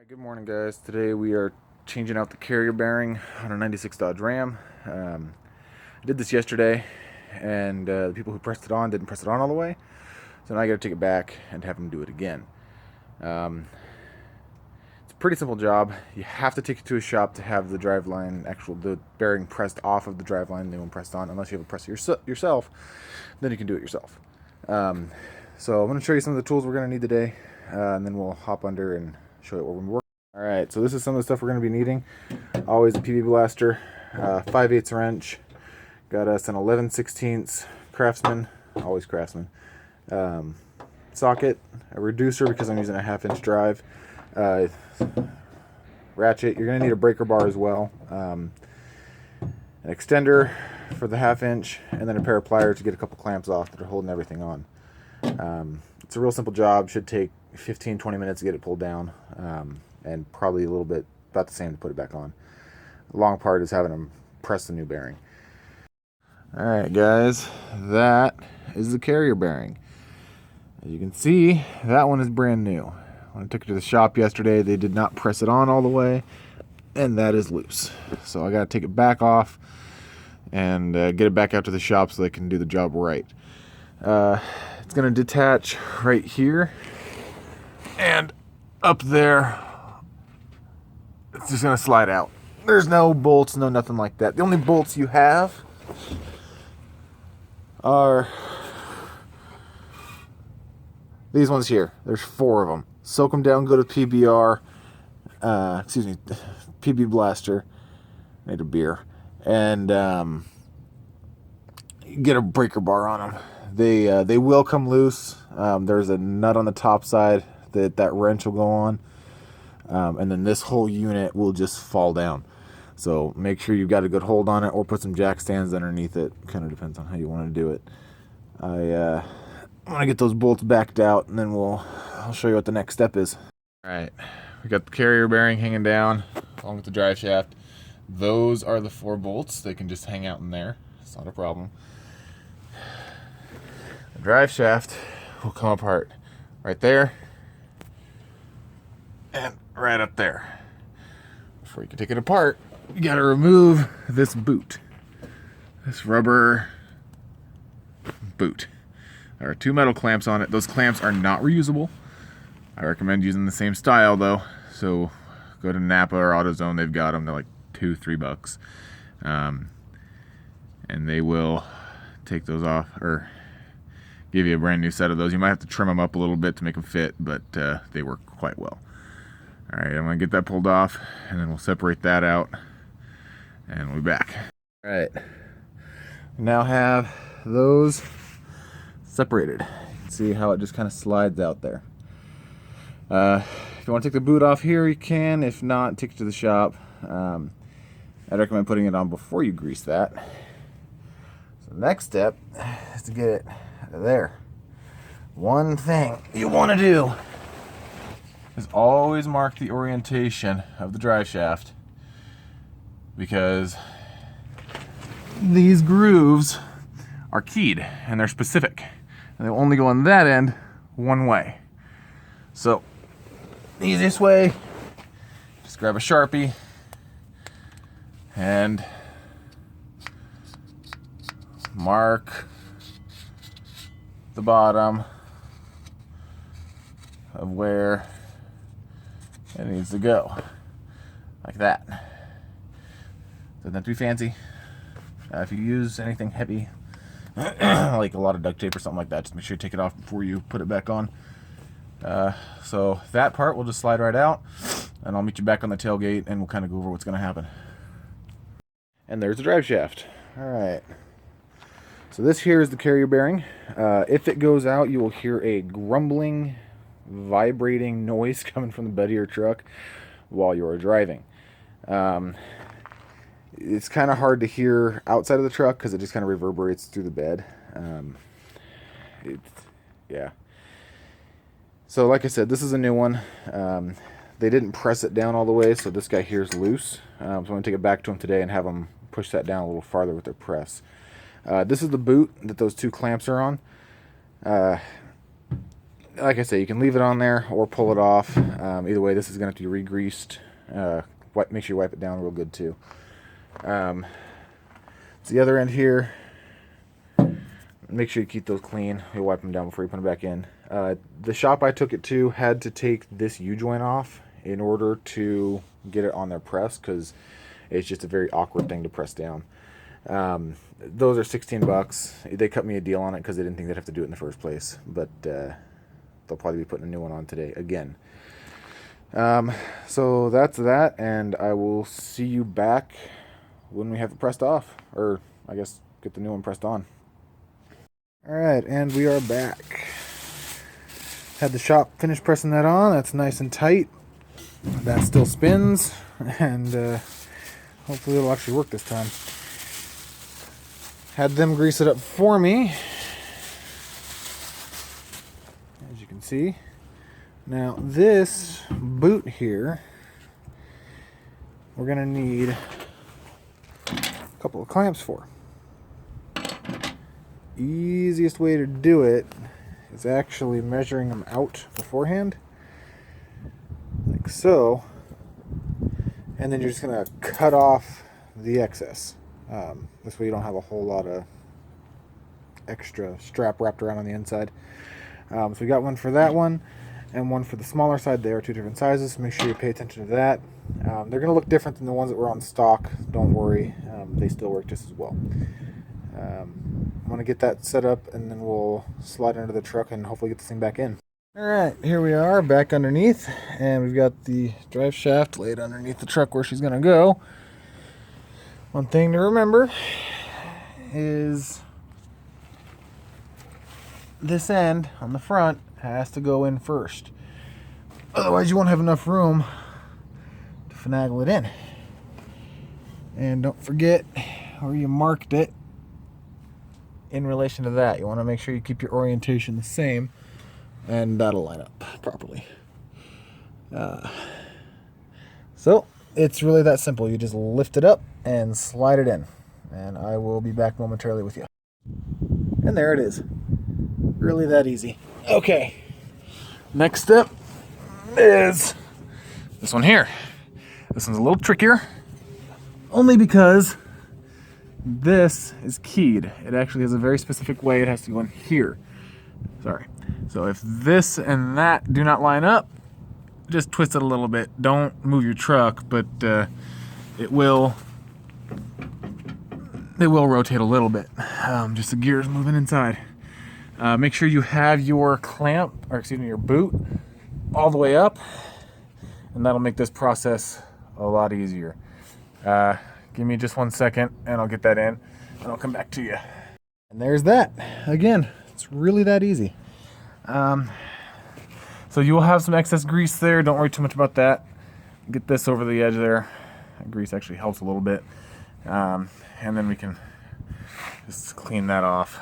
Good morning, guys. Today we are changing out the carrier bearing on a 96 Dodge Ram. I did this yesterday, and the people who pressed it on didn't press it on all the way, so now I got to take it back and have them do it again. It's a pretty simple job. You have to take it to a shop to have the the bearing pressed off of the driveline. They won't press on unless you have a presser yourself. Then you can do it yourself. So I'm going to show you some of the tools we're going to need today, and then we'll hop under and show you what we're working. Alright, so this is some of the stuff we're going to be needing. Always a PB blaster, 5/8 wrench, got us an 11/16 Craftsman, always Craftsman, socket, a reducer because I'm using a 1/2-inch drive, ratchet. You're going to need a breaker bar as well, an extender for the 1/2-inch, and then a pair of pliers to get a couple clamps off that are holding everything on. It's a real simple job, should take 15-20 minutes to get it pulled down, and probably a little bit about the same to put it back on. The long part is having them press the new bearing. Alright guys, that is the carrier bearing. As you can see, that one is brand new. When I took it to the shop yesterday, they did not press it on all the way, and that is loose. So I got to take it back off and get it back out to the shop so they can do the job right. It's going to detach right here, and up there it's just going to slide out. There's no bolts, no nothing like that. The only bolts you have are these ones here. There's 4 of them. Soak them down, go to PBR, PB blaster, made a beer, and get a breaker bar on them. They will come loose. There's a nut on the top side that wrench will go on, and then this whole unit will just fall down. So make sure you've got a good hold on it, or put some jack stands underneath it. Kind of depends on how you want to do it. I want to get those bolts backed out, and then I'll show you what the next step is. All right, we got the carrier bearing hanging down along with the drive shaft. Those are the 4 bolts. They can just hang out in there. It's not a problem. The drive shaft will come apart right there and right up there. Before you can take it apart, you got to remove this boot, this rubber boot. There are 2 metal clamps on it. Those clamps are not reusable. I recommend using the same style though. So go to Napa or AutoZone. They've got them. They're like $2-3, and they will take those off or give you a brand new set of those. You might have to trim them up a little bit to make them fit, but they work quite well. All right, I'm gonna get that pulled off, and then we'll separate that out, and we'll be back. All right, now have those separated. You can see how it just kind of slides out there. If you want to take the boot off here, you can. If not, take it to the shop. I'd recommend putting it on before you grease that. So the next step is to get it out of there. One thing you want to do is always mark the orientation of the drive shaft, because these grooves are keyed and they're specific, and they'll only go on that end one way. So the easiest way, just grab a Sharpie and mark the bottom of where it needs to go, like that. Doesn't have to be fancy. If you use anything heavy, like a lot of duct tape or something like that, just make sure you take it off before you put it back on. So that part will just slide right out, and I'll meet you back on the tailgate, and we'll kind of go over what's going to happen. And there's the drive shaft. All right. So this here is the carrier bearing. If it goes out, you will hear a grumbling, vibrating noise coming from the bed of your truck while you're driving. It's kind of hard to hear outside of the truck because it just kind of reverberates through the bed. Yeah. So like I said, this is a new one. They didn't press it down all the way, so this guy here is loose. So I'm going to take it back to them today and have them push that down a little farther with their press. This is the boot that those 2 clamps are on. like I say, you can leave it on there or pull it off. Either way, this is going to have to be re-greased. Make sure you wipe it down real good too. It's the other end here. Make sure you keep those clean. You wipe them down before you put them back in. The shop I took it to had to take this U-joint off in order to get it on their press, because it's just a very awkward thing to press down. Those are $16. They cut me a deal on it because they didn't think they'd have to do it in the first place. But they'll probably be putting a new one on today again. So that's that, and I will see you back when we have it pressed off, or I guess get the new one pressed on. Alright, and we are back. Had the shop finish pressing that on. That's nice and tight. That still spins, and hopefully it'll actually work this time. Had them grease it up for me, as you can see. Now this boot here, we're going to need a couple of clamps for. Easiest way to do it is actually measuring them out beforehand, like so, and then you're just going to cut off the excess. This way you don't have a whole lot of extra strap wrapped around on the inside. So we got one for that one and one for the smaller side. They are two different sizes, so make sure you pay attention to that. They're going to look different than the ones that were on stock. Don't worry, they still work just as well. I'm going to get that set up, and then we'll slide into the truck and hopefully get this thing back in. Alright, here we are back underneath, and we've got the drive shaft laid underneath the truck where she's going to go. One thing to remember is this end on the front has to go in first. Otherwise you won't have enough room to finagle it in. And don't forget where you marked it in relation to that. You want to make sure you keep your orientation the same, and that'll line up properly. So it's really that simple. You just lift it up and slide it in, and I will be back momentarily with you. And there it is. Really that easy. Okay, next step is this one here. This one's a little trickier, only because this is keyed. It actually has a very specific way it has to go in here. Sorry. So if this and that do not line up, just twist it a little bit. Don't move your truck, but it will rotate a little bit. Just the gears moving inside. Make sure you have your clamp, or excuse me, your boot all the way up, and that'll make this process a lot easier. Give me just 1 second and I'll get that in, and I'll come back to you. And there's that. Again, it's really that easy. So you will have some excess grease there. Don't worry too much about that. Get this over the edge there. That grease actually helps a little bit. And then we can just clean that off.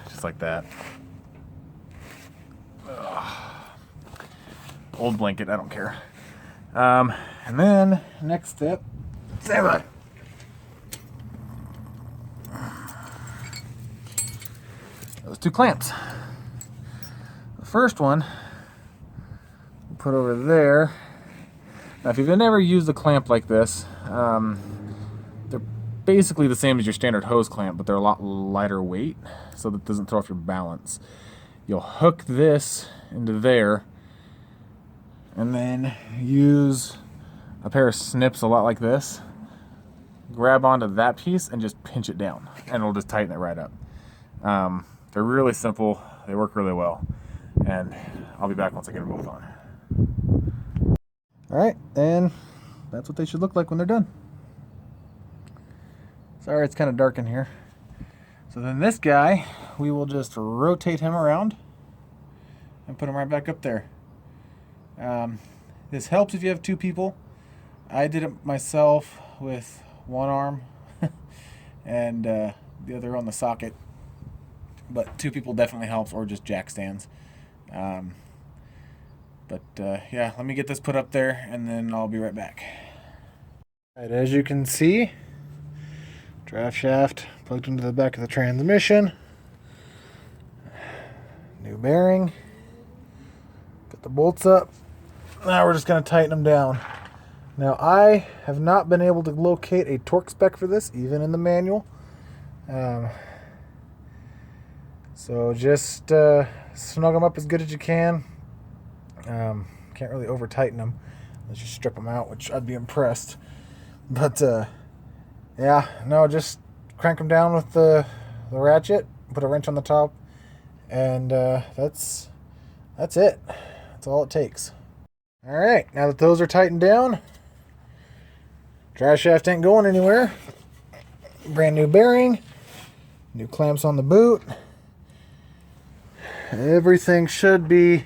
Just like that. Ugh. Old blanket, I don't care. And then next step, those two clamps. The first one we'll put over there. Now, if you've never used a clamp like this, they're basically the same as your standard hose clamp, but they're a lot lighter weight, so that it doesn't throw off your balance. You'll hook this into there, and then use a pair of snips a lot like this. Grab onto that piece and just pinch it down, and it'll just tighten it right up. They're really simple. They work really well, and I'll be back once I get them both on. All right, and that's what they should look like when they're done. Sorry, it's kind of dark in here. So then this guy, we will just rotate him around and put him right back up there. This helps if you have two people. I did it myself with one arm and the other on the socket, but two people definitely helps, or just jack stands. Yeah, let me get this put up there and then I'll be right back. All right, as you can see, draft shaft plugged into the back of the transmission. New New bearing. Got the bolts up. Now we're just going to tighten them down. Now I have not been able to locate a torque spec for this, even in the manual. So just snug them up as good as you can. Can't really over tighten them unless you strip them out, which I'd be impressed. But yeah, no, just crank them down with the ratchet, put a wrench on the top, and that's it. That's all it takes. All right, now that those are tightened down, drive shaft ain't going anywhere. Brand new bearing, new clamps on the boot. Everything should be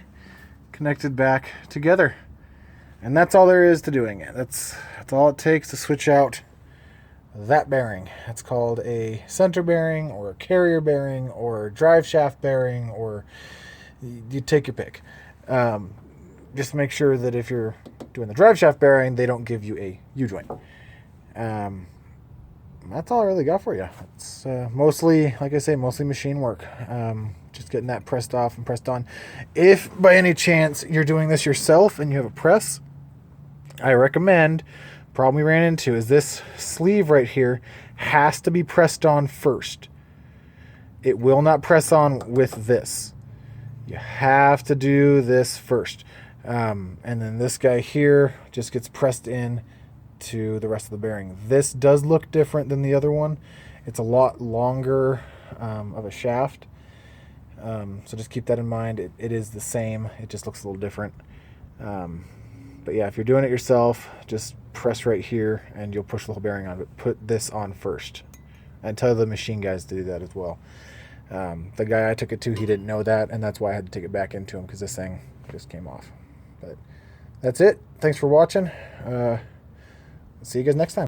connected back together. And that's all there is to doing it. That's all it takes to switch out that bearing. It's called a center bearing or a carrier bearing or a drive shaft bearing, or you take your pick. Just make sure that if you're doing the drive shaft bearing, they don't give you a U-joint. That's all I really got for you. It's mostly, like I say, mostly machine work. Just getting that pressed off and pressed on. If by any chance you're doing this yourself and you have a press, I recommend, problem we ran into is this sleeve right here has to be pressed on first. It will not press on with this. You have to do this first. And then this guy here just gets pressed in to the rest of the bearing. This does look different than the other one. It's a lot longer of a shaft. So just keep that in mind. It is the same. It just looks a little different. But yeah, if you're doing it yourself, just press right here and you'll push the whole bearing on. But put this on first. And tell the machine guys to do that as well. The guy I took it to, he didn't know that, and that's why I had to take it back into him, because this thing just came off. But that's it. Thanks for watching. See you guys next time.